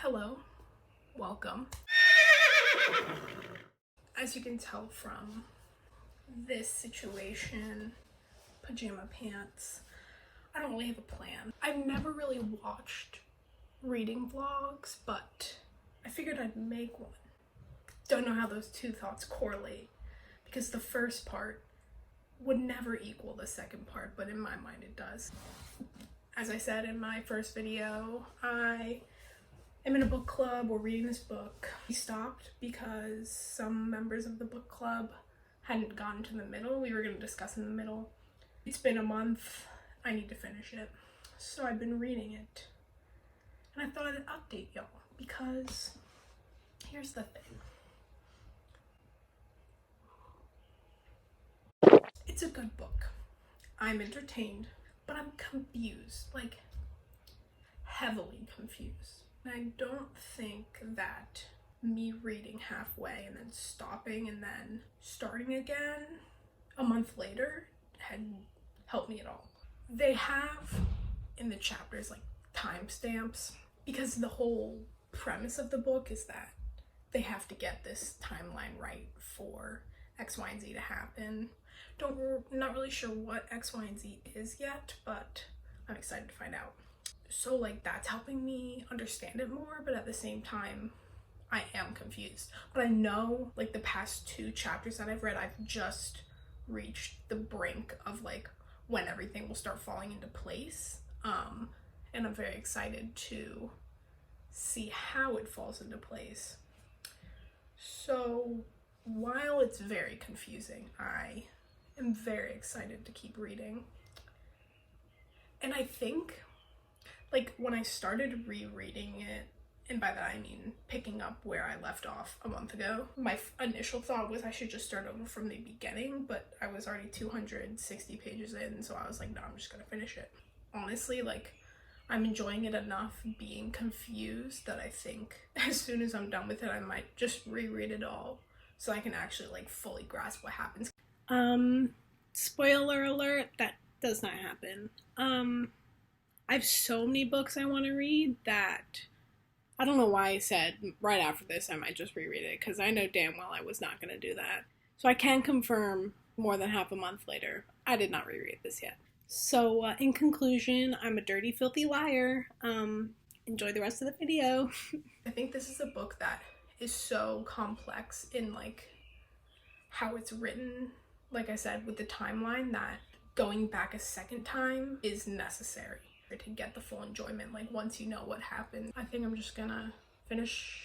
Hello, welcome. As you can tell from this situation, pajama pants, I don't really have a plan. I've never really watched reading vlogs, but I figured I'd make one. Don't know how those two thoughts correlate, because the first part would never equal the second part, but in my mind it does. As I said in my first video, I am in a book club. We're reading this book. We stopped because some members of the book club hadn't gotten to the middle. We were going to discuss in the middle. It's been a month. I need to finish it. So I've been reading it. And I thought I'd update y'all because here's the thing. It's a good book. I'm entertained, but I'm confused, like heavily confused. I don't think that me reading halfway and then stopping and then starting again a month later had helped me at all. They have in the chapters like timestamps because the whole premise of the book is that they have to get this timeline right for X, Y, and Z to happen. Not really sure what X, Y, and Z is yet, but I'm excited to find out. So like that's helping me understand it more, but at the same time I am confused. But I know like the past 2 chapters that I've read, I've just reached the brink of like when everything will start falling into place. And I'm very excited to see how it falls into place. So while it's very confusing, I am very excited to keep reading. And I think like when I started rereading it, and by that I mean picking up where I left off a month ago, my initial thought was I should just start over from the beginning, but I was already 260 pages in, so I was like, no, I'm just gonna finish it. Honestly, like I'm enjoying it enough being confused that I think as soon as I'm done with it, I might just reread it all so I can actually like fully grasp what happens. Spoiler alert, that does not happen. I have so many books I want to read that I don't know why I said right after this I might just reread it, because I know damn well I was not going to do that. So I can confirm more than half a month later, I did not reread this yet. So in conclusion, I'm a dirty, filthy liar. Enjoy the rest of the video. I think this is a book that is so complex in like how it's written, like I said, with the timeline, that going back a second time is necessary to get the full enjoyment, like once you know what happened. I think I'm just gonna finish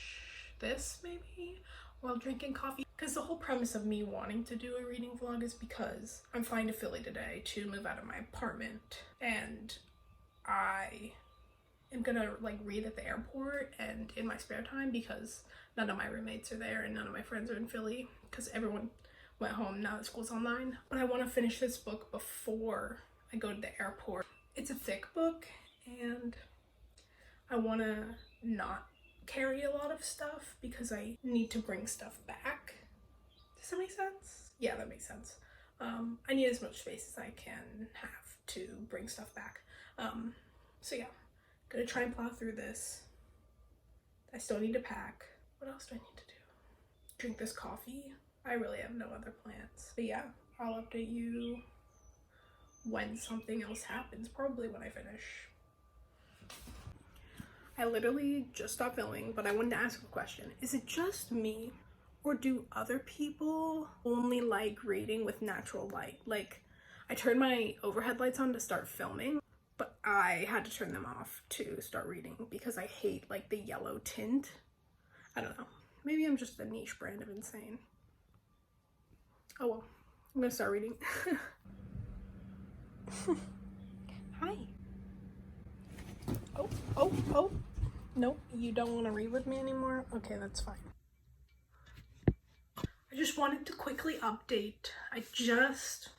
this maybe while drinking coffee, because the whole premise of me wanting to do a reading vlog is because I'm flying to Philly today to move out of my apartment, and I am gonna like read at the airport and in my spare time because none of my roommates are there and none of my friends are in Philly because everyone went home now that school's online. But I want to finish this book before I go to the airport. It's a thick book and I want to not carry a lot of stuff because I need to bring stuff back. Does that make sense? Yeah, that makes sense. I need as much space as I can have to bring stuff back. So yeah, gonna try and plow through this. I still need to pack. What else do I need to do? Drink this coffee. I really have no other plans. But yeah, I'll update you when something else happens, probably when I finish. I literally just stopped filming, but I wanted to ask a question. Is it just me, or do other people only like reading with natural light? Like, I turned my overhead lights on to start filming, but I had to turn them off to start reading because I hate like the yellow tint. I don't know. Maybe I'm just a niche brand of insane. Oh well, I'm gonna start reading. Hi. Oh. Nope, you don't want to read with me anymore? Okay, that's fine. I just wanted to quickly update. I just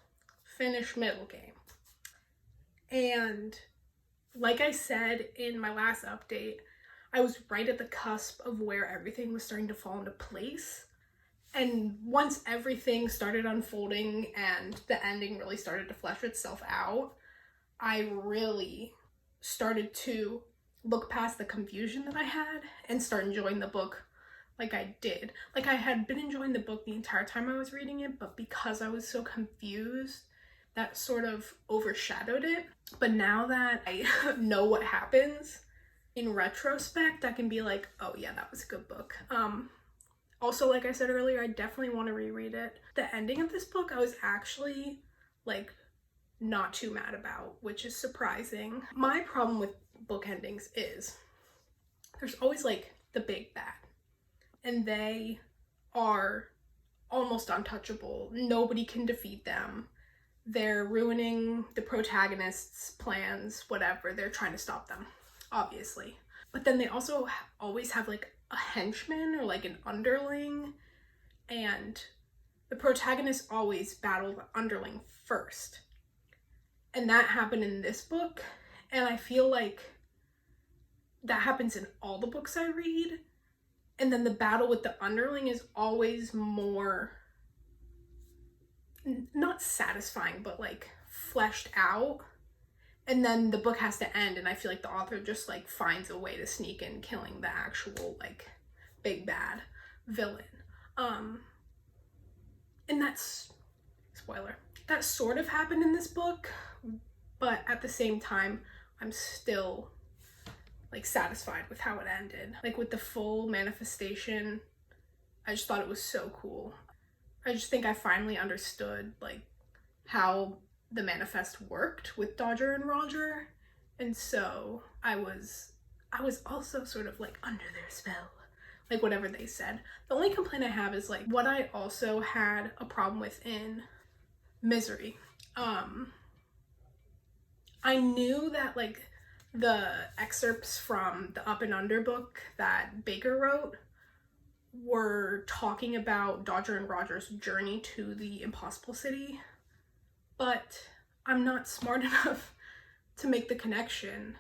finished Middle Game. And like I said in my last update, I was right at the cusp of where everything was starting to fall into place. And once everything started unfolding and the ending really started to flesh itself out, I really started to look past the confusion that I had and start enjoying the book like I did. Like, I had been enjoying the book the entire time I was reading it, but because I was so confused, that sort of overshadowed it. But now that I know what happens, in retrospect, I can be like, oh yeah, that was a good book. Also, like I said earlier, I definitely want to reread it. The ending of this book, I was actually, like, not too mad about, which is surprising. My problem with book endings is there's always, like, the big bad, and they are almost untouchable. Nobody can defeat them. They're ruining the protagonist's plans, whatever. They're trying to stop them, obviously. But then they also always have, like, a henchman or, like, an underling, and the protagonist always battle the underling first. And that happened in this book, and I feel like that happens in all the books I read. And then the battle with the underling is always more, not satisfying, but, like, fleshed out. And then the book has to end, and I feel like the author just, like, finds a way to sneak in killing the actual, like, big bad villain. And that's, spoiler, that sort of happened in this book, but at the same time, I'm still, like, satisfied with how it ended. Like, with the full manifestation, I just thought it was so cool. I just think I finally understood, like, how the manifest worked with Dodger and Roger, and so I was also sort of, like, under their spell, like, whatever they said. The only complaint I have is, like, what I also had a problem with in Misery. I knew that, like, the excerpts from the Up and Under book that Baker wrote were talking about Dodger and Roger's journey to the Impossible City, but I'm not smart enough to make the connection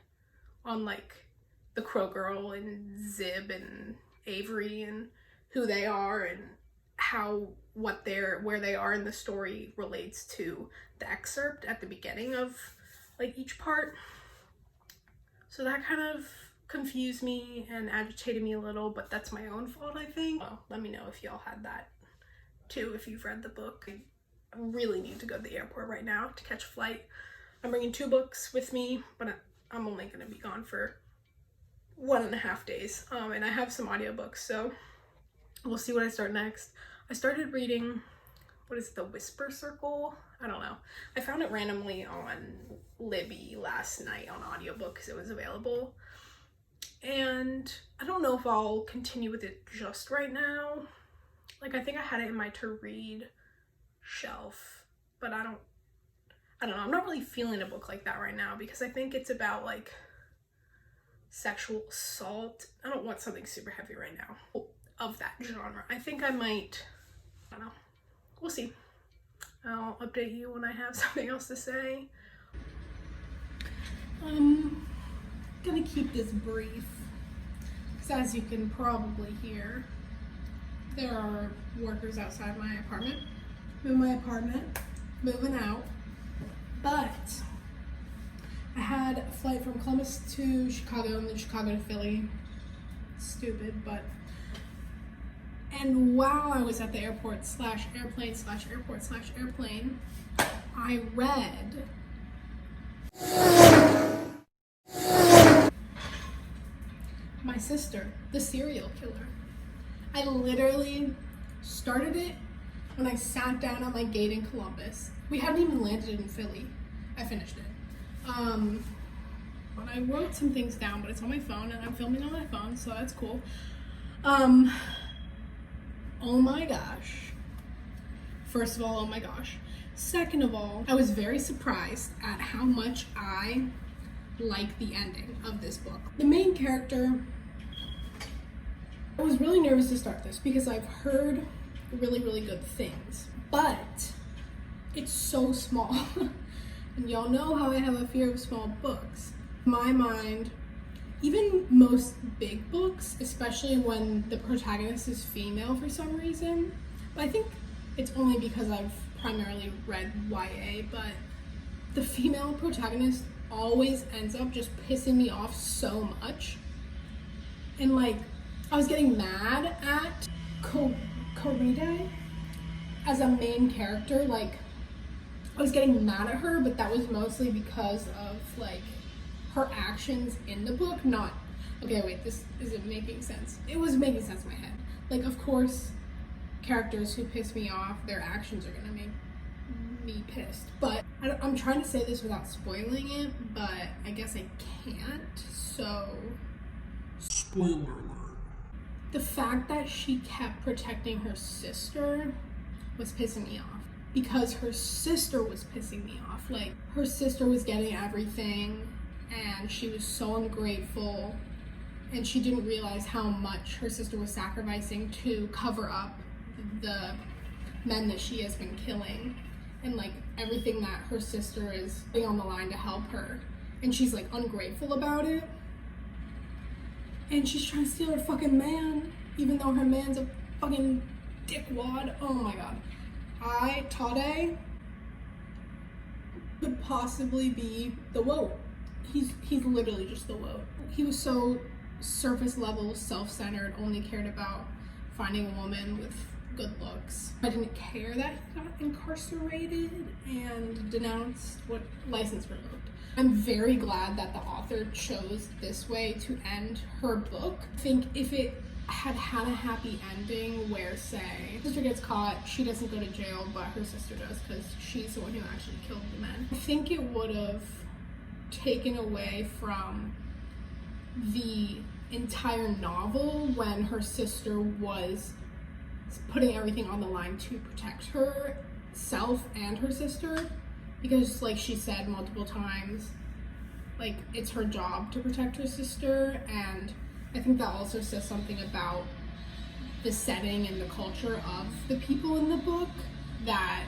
on, like, the Crow Girl and Zib and Avery and who they are and where they are in the story relates to the excerpt at the beginning of, like, each part. So that kind of confused me and agitated me a little, but that's my own fault, I think. Well, let me know if y'all had that too, if you've read the book. I really need to go to the airport right now to catch a flight. I'm bringing 2 books with me, but I'm only going to be gone for 1.5 days. And I have some audiobooks, so we'll see what I start next. I started reading, what is it, The Whisper Circle? I don't know. I found it randomly on Libby last night on audiobook because it was available. And I don't know if I'll continue with it just right now. Like, I think I had it in my to read shelf, but I don't know. I'm not really feeling a book like that right now because I think it's about, like, sexual assault. I don't want something super heavy right now of that genre. I think I might, I don't know. We'll see. I'll update you when I have something else to say. I'm gonna keep this brief because, as you can probably hear, there are workers outside my apartment. I'm in my apartment, moving out, but I had a flight from Columbus to Chicago and then Chicago to Philly. Stupid, but. And while I was at the airport / airplane / airport / airplane, I read My Sister, the Serial Killer. I literally started it when I sat down at my gate in Columbus. We hadn't even landed in Philly. I finished it. But I wrote some things down, but it's on my phone and I'm filming on my phone, so that's cool. Oh my gosh. First of all, oh my gosh. Second of all, I was very surprised at how much I like the ending of this book. The main character, I was really nervous to start this because I've heard really, really good things, but it's so small. And y'all know how I have a fear of small books. In my mind, even most big books, especially when the protagonist is female for some reason, but I think it's only because I've primarily read YA, but the female protagonist always ends up just pissing me off so much. And like, I was getting mad at Koride as a main character. Like, I was getting mad at her, but that was mostly because of like her actions in the book. Not, okay, wait, this isn't making sense. It was making sense in my head. Like, of course, characters who piss me off, their actions are gonna make me pissed. But I'm trying to say this without spoiling it, but I guess I can't. So, spoiler alert. The fact that she kept protecting her sister was pissing me off, because her sister was pissing me off. Like, her sister was getting everything and she was so ungrateful, and she didn't realize how much her sister was sacrificing to cover up the men that she has been killing, and like everything that her sister is putting on the line to help her, and she's like ungrateful about it, and she's trying to steal her fucking man, even though her man's a fucking dickwad. Oh my god. Tade could possibly be the woat. He's literally just the woat. He was so surface level, self-centered, only cared about finding a woman with good looks. I didn't care that he got incarcerated and denounced what license revoked. I'm very glad that the author chose this way to end her book. I think if it had a happy ending where, say, sister gets caught, she doesn't go to jail, but her sister does because she's the one who actually killed the men, I think it would have taken away from the entire novel when her sister was putting everything on the line to protect herself and her sister, because like she said multiple times, like it's her job to protect her sister. And I think that also says something about the setting and the culture of the people in the book, that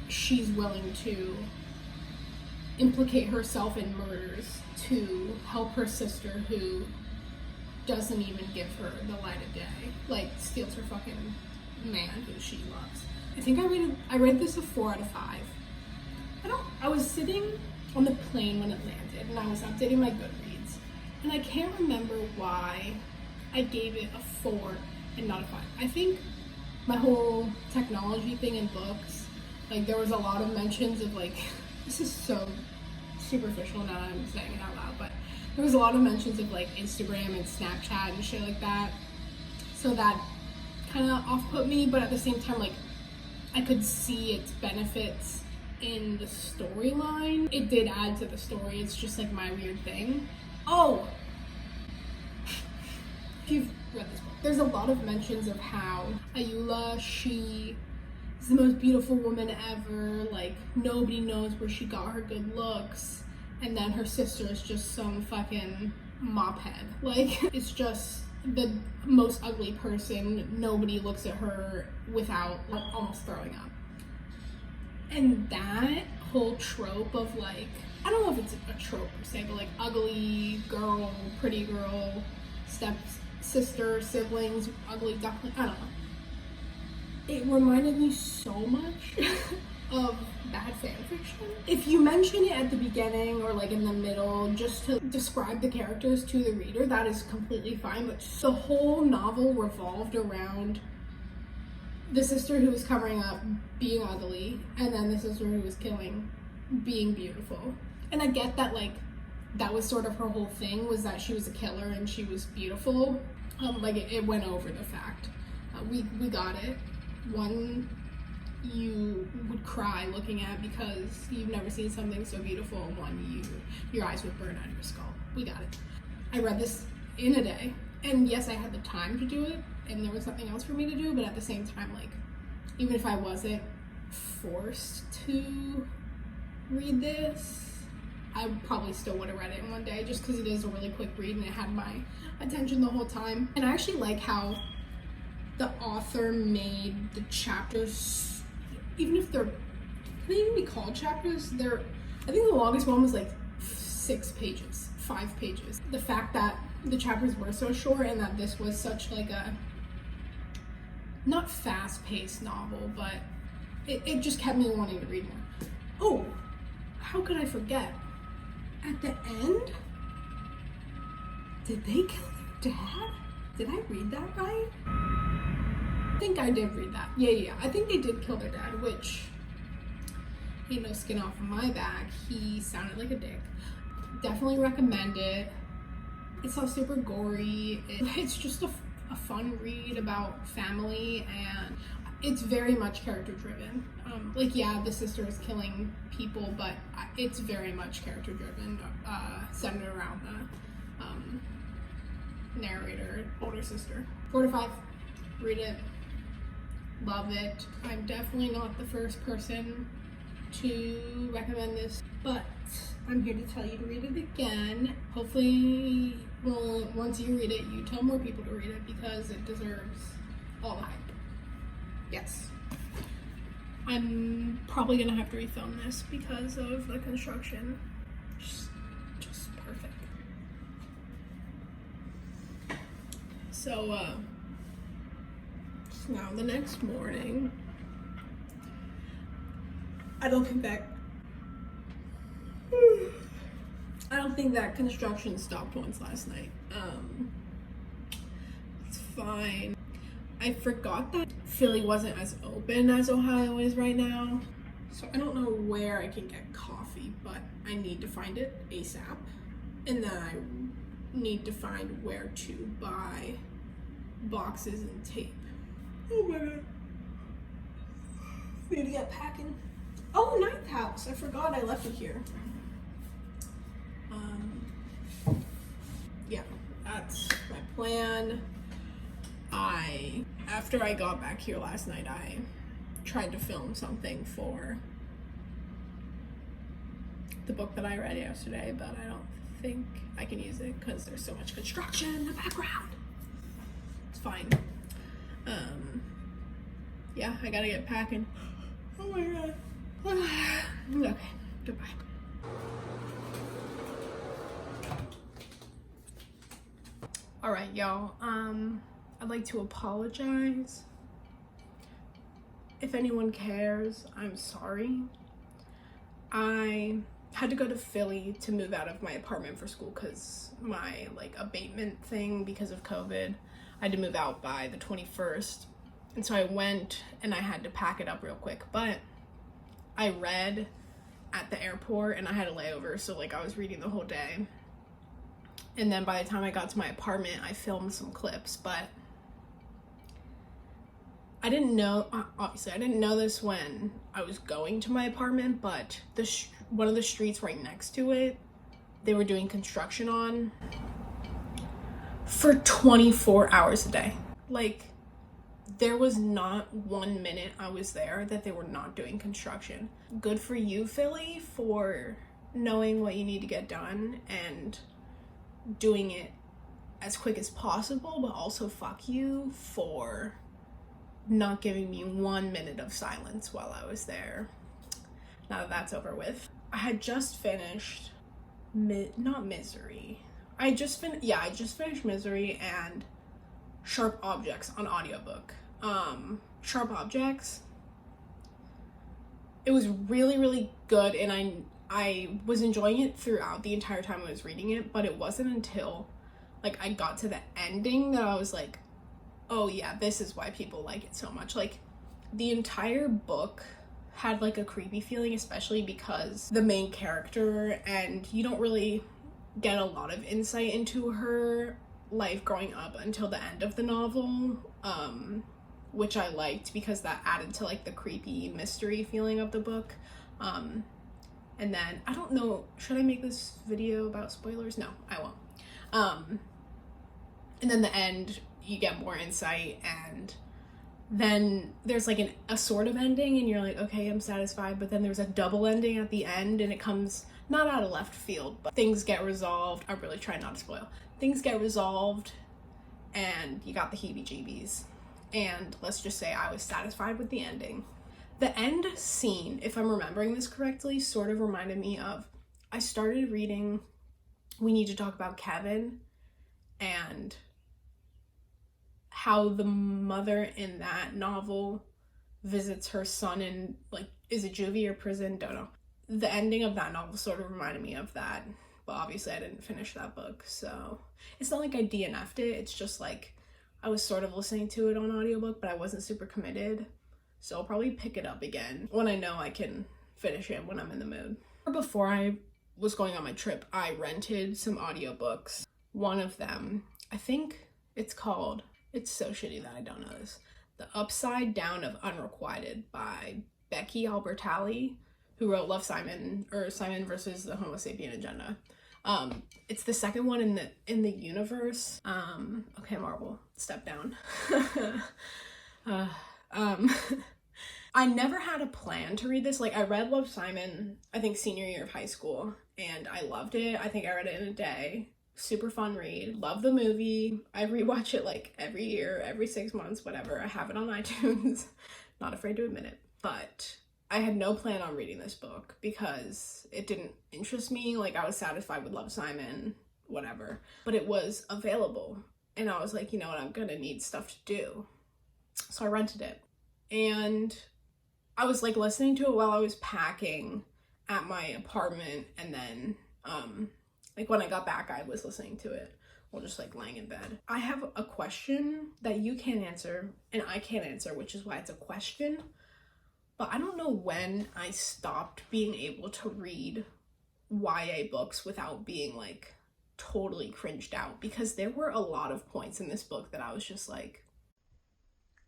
she's willing to implicate herself in murders to help her sister, who doesn't even give her the light of day, like steals her fucking man who she loves. I think I read this a 4 out of 5. I was sitting on the plane when it landed and I was updating my Goodreads, and I can't remember why I gave it a 4 and not a 5. I think my whole technology thing in books, like there was a lot of mentions of like, this is so superficial now that I'm saying it out loud, but there was a lot of mentions of like Instagram and Snapchat and shit like that. So that kind of off-put me, but at the same time, like I could see its benefits in the storyline. It did add to the story. It's just like my weird thing. Oh! If you've read this book, there's a lot of mentions of how Ayoola, she is the most beautiful woman ever, like nobody knows where she got her good looks, and then her sister is just some fucking mop head. Like, it's just the most ugly person. Nobody looks at her without like almost throwing up. And that whole trope of like, I don't know if it's a trope per se, but like ugly girl, pretty girl, step sister, siblings, ugly duckling, I don't know. It reminded me so much of bad fan fiction. If you mention it at the beginning or like in the middle just to describe the characters to the reader, that is completely fine, but the whole novel revolved around the sister who was covering up being ugly, and then the sister who was killing being beautiful. And I get that, like, that was sort of her whole thing, was that she was a killer and she was beautiful. Like, it went over the fact. We got it. One you would cry looking at because you've never seen something so beautiful, and one your eyes would burn out of your skull. We got it. I read this in a day, and yes, I had the time to do it, and there was something else for me to do, but at the same time, like, even if I wasn't forced to read this, I probably still would have read it in one day, just because it is a really quick read and it had my attention the whole time. And I actually like how the author made the chapters, even if they're, can they even be called chapters? I think the longest one was like 6 pages, 5 pages. The fact that the chapters were so short and that this was such like a, not fast-paced novel, but it just kept me wanting to read more. Oh, how could I forget? At the end, did they kill their dad? Did I read that right? I think I did read that. Yeah. I think they did kill their dad, which ain't no skin off of my back. He sounded like a dick. Definitely recommend it. It's not super gory. It's just a fun read about family, and it's very much character driven. Like, yeah, the sister is killing people, but it's very much character driven, centered around the narrator, older sister. 4 to 5. Read it. Love it. I'm definitely not the first person to recommend this, but I'm here to tell you to read it again. Hopefully, well, once you read it, you tell more people to read it because it deserves all the hype. Yes. I'm probably gonna have to refilm this because of the construction. Just perfect. So, it's now the next morning. I don't think that construction stopped once last night. It's fine. I forgot that Philly wasn't as open as Ohio is right now. So I don't know where I can get coffee, but I need to find it ASAP. And then I need to find where to buy boxes and tape. Oh my god. Need to get packing. Oh, Ninth House. I forgot I left it here. Yeah, that's my plan. After I got back here last night, I tried to film something for the book that I read yesterday, but I don't think I can use it because there's so much construction in the background. It's fine. Yeah, I gotta get packing. Oh my god. Okay, goodbye. All right, y'all. I'd like to apologize. If anyone cares, I'm sorry. I had to go to Philly to move out of my apartment for school because my abatement thing because of COVID. I had to move out by the 21st. And so I went and I had to pack it up real quick, but I read at the airport and I had a layover, so I was reading the whole day. And then by the time I got to my apartment, I filmed some clips, but I didn't know, obviously I didn't know this when I was going to my apartment, but one of the streets right next to it, they were doing construction on for 24 hours a day. There was not 1 minute I was there that they were not doing construction. Good for you, Philly, for knowing what you need to get done and doing it as quick as possible, but also fuck you for not giving me 1 minute of silence while I was there. Now that that's over with. I had just finished not Misery. I just finished Misery and Sharp Objects on audiobook. Sharp Objects, it was really, really good, and I was enjoying it throughout the entire time I was reading it, but it wasn't until I got to the ending that I was like, oh yeah, this is why people like it so much. The entire book had a creepy feeling, especially because the main character, and you don't really get a lot of insight into her life growing up until the end of the novel, which I liked because that added to the creepy mystery feeling of the book. And then I don't know, should I make this video about spoilers? No, I won't. And then the end, you get more insight, and then there's a sort of ending, and you're like, okay, I'm satisfied, but then there's a double ending at the end, and it comes not out of left field, but things get resolved. I'm really trying not to spoil. Things get resolved, and you got the heebie-jeebies. And let's just say I was satisfied with the ending. The end scene, if I'm remembering this correctly, sort of reminded me of, I started reading We Need to Talk About Kevin, and how the mother in that novel visits her son in, is it juvie or prison? Don't know. The ending of that novel sort of reminded me of that, but obviously I didn't finish that book, so it's not like I DNF'd it, it's just like I was sort of listening to it on audiobook, but I wasn't super committed, so I'll probably pick it up again when I know I can finish it when I'm in the mood. Before I was going on my trip, I rented some audiobooks. One of them, I think it's called, it's so shitty that I don't know this, The Upside Down of Unrequited by Becky Albertalli, who wrote Love, Simon, or Simon versus the Homo Sapien Agenda. It's the second one in the universe. Okay, Marvel, step down. I never had a plan to read this. Like, I read Love, Simon, I think senior year of high school, and I loved it. I think I read it in a day. Super fun read. Love the movie. I rewatch it like every year, every 6 months, whatever. I have it on iTunes. Not afraid to admit it. But I had no plan on reading this book because it didn't interest me. Like, I was satisfied with Love, Simon, whatever. But it was available. And I was like, you know what, I'm gonna need stuff to do. So I rented it. And I was like listening to it while I was packing at my apartment, and then like when I got back I was listening to it while just like laying in bed. I have a question that you can't answer and I can't answer, which is why it's a question. But I don't know when I stopped being able to read YA books without being like totally cringed out, because there were a lot of points in this book that I was just like,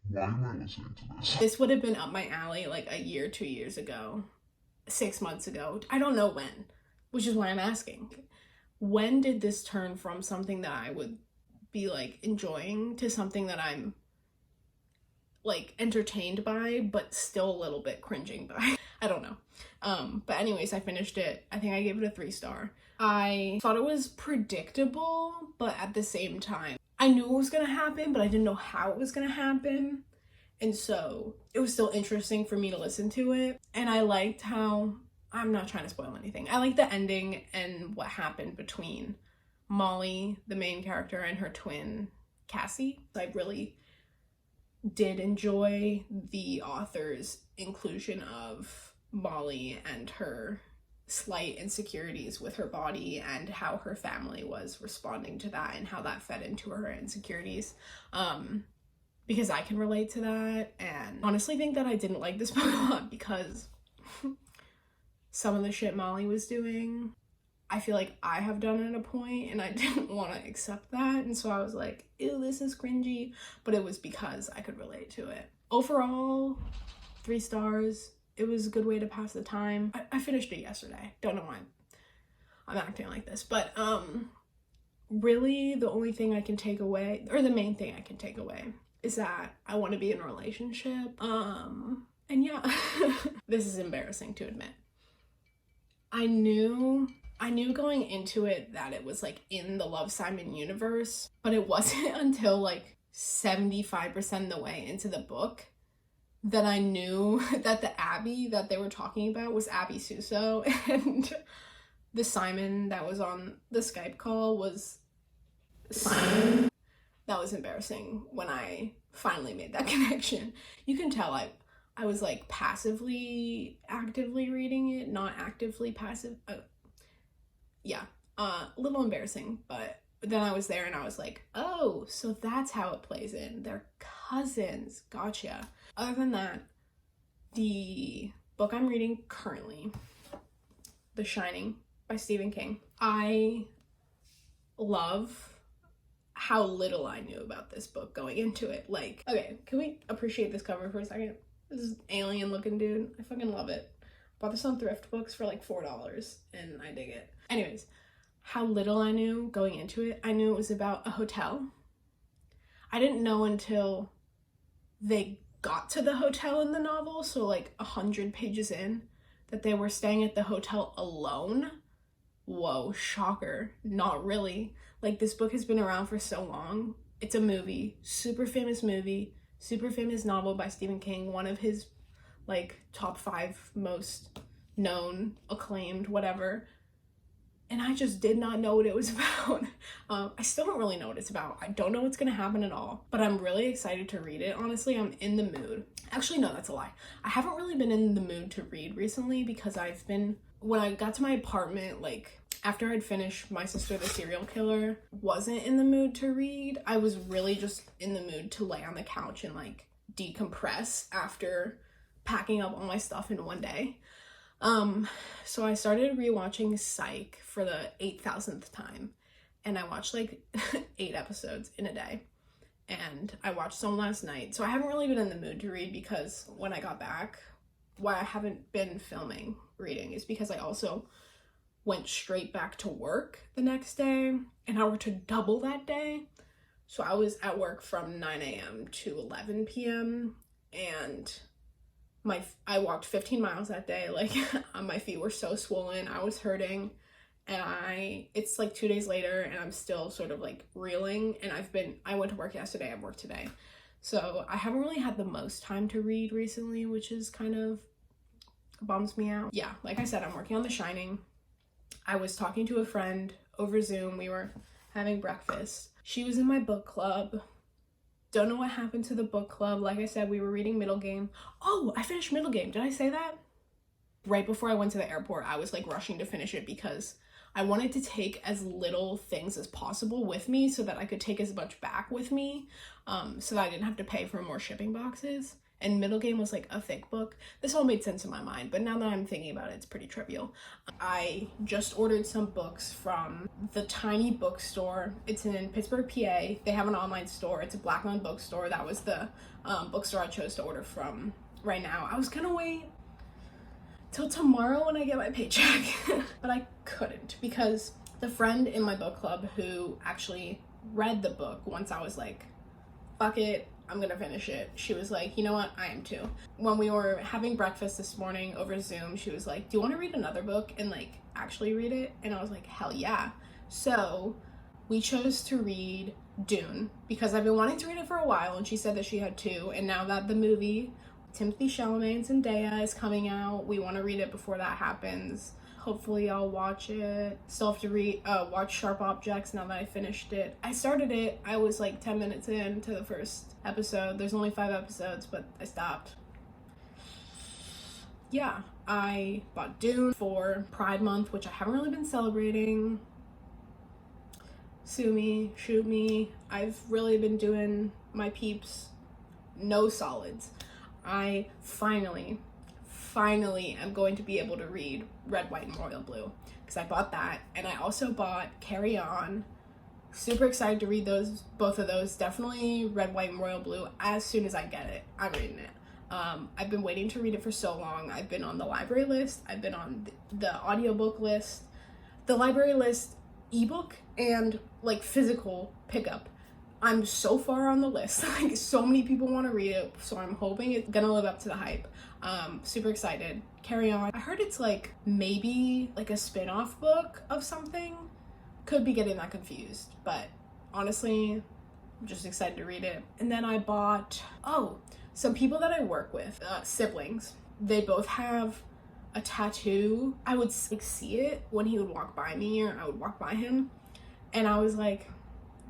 why am I listening to this? This would have been up my alley like a year, 2 years ago, 6 months ago. I don't know when, which is why I'm asking. When did this turn from something that I would be like enjoying to something that I'm like entertained by, but still a little bit cringing by? I don't know. But anyways, I finished it. I think I gave it a 3-star. I thought it was predictable, but at the same time, I knew it was gonna happen, but I didn't know how it was gonna happen. And so it was still interesting for me to listen to it. And I liked how, I'm not trying to spoil anything, I liked the ending and what happened between Molly, the main character, and her twin, Cassie. I really did enjoy the author's inclusion of Molly and her slight insecurities with her body and how her family was responding to that and how that fed into her insecurities, because I can relate to that. And honestly think that I didn't like this book a lot because some of the shit Molly was doing, I feel like I have done at a point and I didn't want to accept that, and so I was like, ew, this is cringy, but it was because I could relate to it. Overall, 3 stars. It was a good way to pass the time. I finished it yesterday. Don't know why I'm acting like this, but really the only thing I can take away, or the main thing I can take away, is that I want to be in a relationship. And yeah, this is embarrassing to admit. I knew going into it that it was like in the Love, Simon universe, but it wasn't until like 75% of the way into the book that I knew that the Abby that they were talking about was Abby Suso, and the Simon that was on the Skype call was Simon. That was embarrassing when I finally made that connection. You can tell I was like passively actively reading it, not actively passive. A little embarrassing, but then I was there and I was like, oh, so that's how it plays in. They're cousins. Gotcha. Other than that, the book I'm reading currently, The Shining by Stephen King, I love how little I knew about this book going into it. Like, okay, can we appreciate this cover for a second? This is alien looking dude. I fucking love it. Bought this on Thrift Books for like $4 and I dig it. Anyways, how little I knew going into it. I knew it was about a hotel. I didn't know until they got to the hotel in the novel, so like 100 pages in, that they were staying at the hotel alone. Whoa, shocker. Not really. Like, this book has been around for so long. It's a movie, super famous novel by Stephen King, one of his like top 5 most known, acclaimed, whatever. And I just did not know what it was about. I still don't really know what it's about. I don't know what's gonna happen at all, but I'm really excited to read it. Honestly, I'm in the mood. Actually, no, that's a lie. I haven't really been in the mood to read recently because when I got to my apartment, like, after I'd finished My Sister the Serial Killer, wasn't in the mood to read. I was really just in the mood to lay on the couch and like decompress after packing up all my stuff in one day. So I started rewatching Psych for the 8,000th time, and I watched like 8 episodes in a day, and I watched some last night. So I haven't really been in the mood to read, because when I got back, why I haven't been filming reading is because I also went straight back to work the next day, and I worked a double that day. So I was at work from 9 a.m. to 11 p.m. and I walked 15 miles that day. Like, my feet were so swollen, I was hurting, and it's like 2 days later and I'm still sort of like reeling, and I went to work yesterday, I worked today. So I haven't really had the most time to read recently, which is kind of bums me out. Yeah, like I said, I'm working on The Shining. I was talking to a friend over Zoom. We were having breakfast. She was in my book club. Don't know what happened to the book club. Like I said, we were reading Middle Game. Oh, I finished Middle Game. Did I say that? Right before I went to the airport, I was like rushing to finish it because I wanted to take as little things as possible with me so that I could take as much back with me, so that I didn't have to pay for more shipping boxes. And Middle Game was like a thick book. This all made sense in my mind, but now that I'm thinking about it, it's pretty trivial. I just ordered some books from the Tiny Bookstore. It's in Pittsburgh, PA. They have an online store. It's a Black-owned bookstore. That was the bookstore I chose to order from right now. I was gonna wait till tomorrow when I get my paycheck, but I couldn't, because the friend in my book club who actually read the book once I was like, fuck it, I'm gonna finish it, she was like, you know what, I am too. When we were having breakfast this morning over Zoom, she was like, do you want to read another book and like actually read it? And I was like, hell yeah. So we chose to read Dune, because I've been wanting to read it for a while, and she said that she had too, and now that the movie Timothée Chalamet and Zendaya is coming out, we want to read it before that happens. Hopefully I'll watch it. Still have to watch Sharp Objects now that I finished it. I started it, I was like 10 minutes into the first episode. There's only 5 episodes, but I stopped. Yeah, I bought Dune for Pride Month, which I haven't really been celebrating. Sue me, shoot me. I've really been doing my peeps no solids. I finally am going to be able to read Red, White, and Royal Blue, because I bought that, and I also bought Carry On. Super excited to read both of those. Definitely Red, White, and Royal Blue. As soon as I get it, I'm reading it. I've been waiting to read it for so long. I've been on the library list, I've been on the audiobook list, the library list, ebook, and like physical pickup. I'm so far on the list. Like, so many people want to read it, so I'm hoping it's gonna live up to the hype. Super excited. Carry On. I heard it's like maybe like a spin-off book of something. Could be getting that confused, but honestly, I'm just excited to read it. And then I bought, some people that I work with, siblings, they both have a tattoo. I would like see it when he would walk by me, or I would walk by him, and I was like,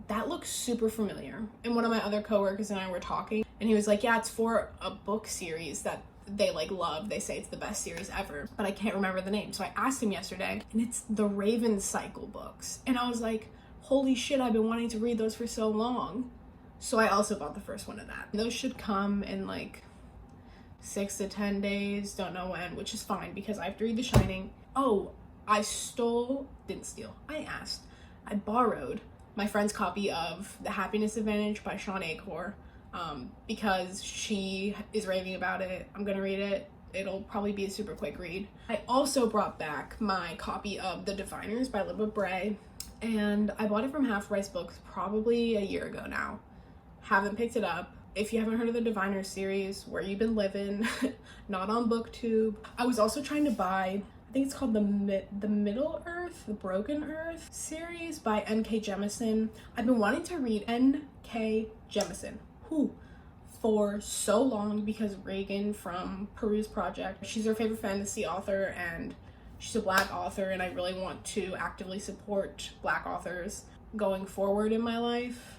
that looks super familiar. And one of my other coworkers and I were talking, and he was like, yeah, it's for a book series that they like love. They say it's the best series ever, but I can't remember the name. So I asked him yesterday, and it's the Raven Cycle books. And I was like, holy shit, I've been wanting to read those for so long. So I also bought the first one of that. Those should come in like 6 to 10 days, don't know when, which is fine because I have to read The Shining. Oh, I borrowed my friend's copy of The Happiness Advantage by Sean Achor, because she is raving about it. I'm gonna read it. It'll probably be a super quick read. I also brought back my copy of The Diviners by Libba Bray, and I bought it from Half Price Books probably a year ago now. Haven't picked it up. If you haven't heard of the Diviners series, Where You Been Living, not on BookTube. I was also trying to buy, I think it's called the Middle Earth, the Broken Earth series by N.K. Jemisin. I've been wanting to read N.K. Jemisin, for so long, because Reagan from Peruse Project, she's her favorite fantasy author, and she's a Black author, and I really want to actively support Black authors going forward in my life.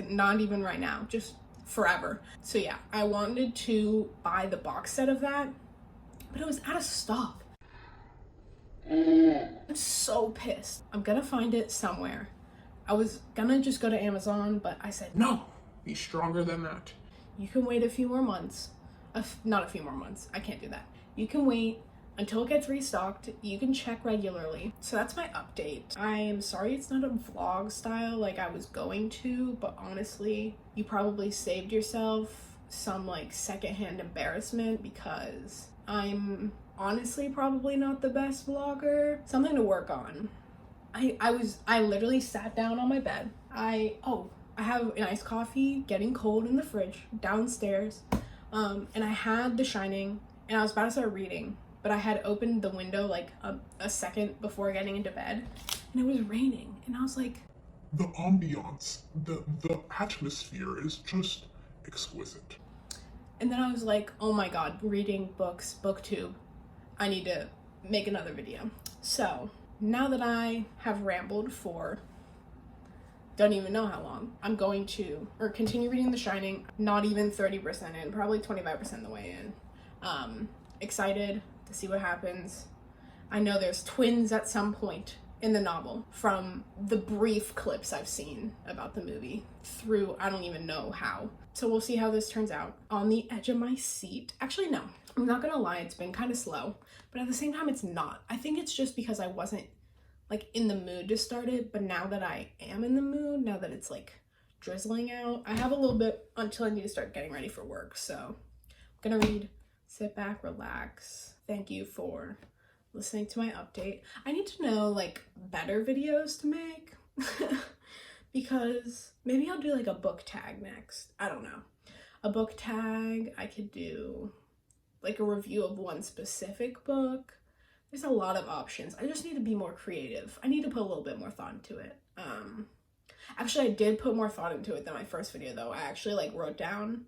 Not even right now, just forever. So yeah, I wanted to buy the box set of that, but it was out of stock. I'm so pissed. I'm gonna find it somewhere. I was gonna just go to Amazon, but I said, No, be stronger than that. you can wait a few more months. Not a few more months. I can't do that. You can wait until it gets restocked. You can check regularly. So that's my update. I am sorry it's not a vlog style like I was going to, but honestly, you probably saved yourself some like secondhand embarrassment because I'm honestly probably not the best vlogger. Something to work on. I literally sat down on my bed. I have an iced coffee getting cold in the fridge downstairs. And I had The Shining and I was about to start reading, but I had opened the window like a second before getting into bed and it was raining and I was like, The ambiance, the atmosphere is just exquisite. and then I was like, oh my god, reading books, booktube. I need to make another video. So now that I have rambled for don't even know how long, I'm going to continue reading The Shining. Not even 30% in, probably 25% the way in. Excited to see what happens. I know there's twins at some point in the novel from the brief clips I've seen about the movie through I don't even know how. So we'll see how this turns out. On the edge of my seat. Actually, no, I'm not gonna lie, it's been kind of slow, but at the same time, it's not. I think it's just because I wasn't like in the mood to start it, but now that I am in the mood, now that it's like drizzling out, I have a little bit until I need to start getting ready for work. So I'm gonna read, sit back, relax. Thank you for listening to my update. I need to know like better videos to make because maybe I'll do like a book tag next. I don't know. A book tag, I could do like a review of one specific book. There's a lot of options. I just need to be more creative. I need to put a little bit more thought into it. Actually, I did put more thought into it than my first video though. I actually like wrote down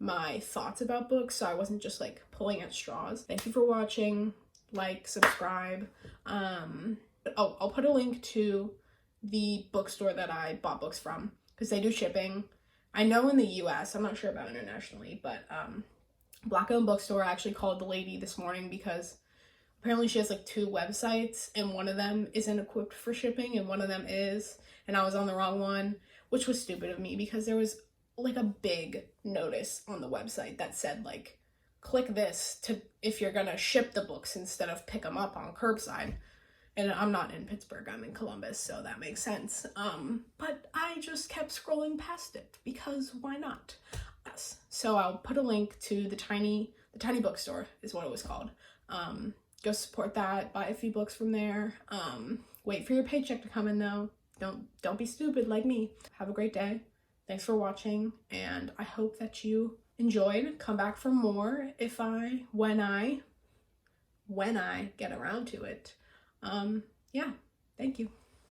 my thoughts about books, so I wasn't just like pulling at straws. Thank you for watching. Like, subscribe. I'll put a link to the bookstore that I bought books from because they do shipping. I know in the US, I'm not sure about internationally, but Black Owned Bookstore. I actually called the lady this morning because apparently she has like 2 websites and one of them isn't equipped for shipping and one of them is, and I was on the wrong one, which was stupid of me because there was like a big notice on the website that said like, click this to if you're gonna ship the books instead of pick them up on curbside. And I'm not in Pittsburgh, I'm in Columbus, so that makes sense. But I just kept scrolling past it because why not? Yes. So I'll put a link to the tiny bookstore is what it was called. Go support that, buy a few books from there. Wait for your paycheck to come in though. Don't be stupid like me. Have a great day. Thanks for watching, and I hope that you enjoyed. Come back for more when I get around to it. Yeah, thank you.